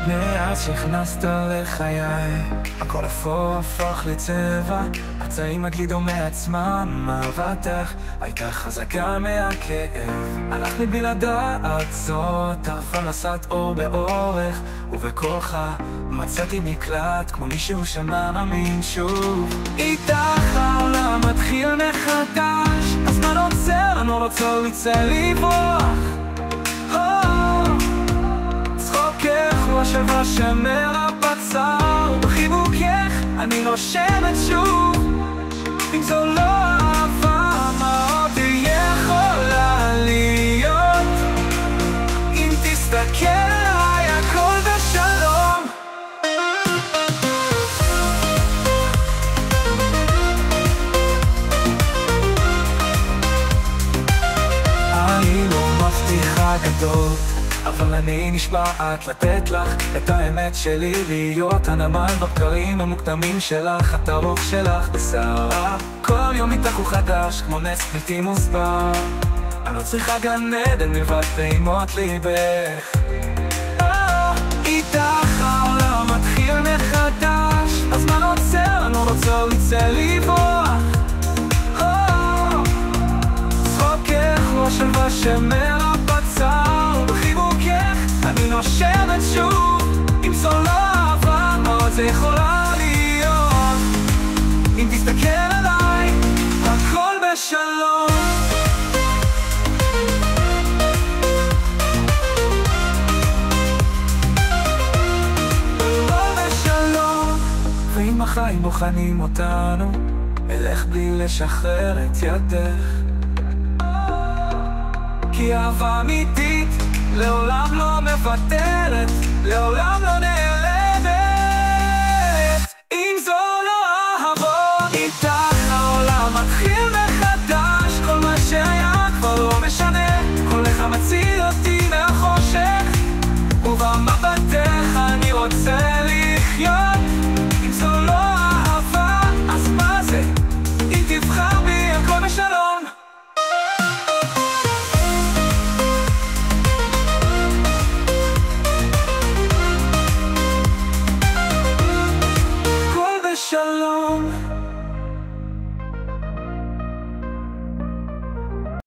מאז שהכנסת לחיי, הכל אפור הפך לצבע. הפצעים הגלידו מעצמם, אהבתך הייתה חזקה מהכאב. הלך לי בלי לדעת זאת, אבל נסעת אור באורך, ובקולך מצאתי מקלט כמו מישהו שמאמין שוב. איתך העולם מתחיל מחדש, הזמן עוצר, אני לא רוצה לברוח. השבע שמר בצר, בחיבוקך אני נושמת שוב. אם זו לא אהבה, מה עוד יכולה להיות? אם תסתכל עליי הכל בשלום. אני לא מבטיחה גדול, אבל אני נשבעת לתת לך את האמת שלי, להיות הנמל בבקרים המוקדמים שלך, את הרוח שלך בסערה. כל יום איתך הוא חדש כמו נס בלתי מוסבר. אני לא צריכה גן עדן מלבד פעימות ליבך. איתך העולם מתחיל מחדש, הזמן עוצר, אני לא רוצה לברוח. צחוקך לא שלווה שמר בצר, אני נושמת שוב. אם זו לא אהבה, מה עוד זה יכולה להיות? אם תסתכל עליי, הכל בשלום. הכל בשלום. ואם החיים בוחנים אותנו, אלך בלי לשחרר את ידך. כי אהבה אמיתית לעולם לא מוותרת, לעולם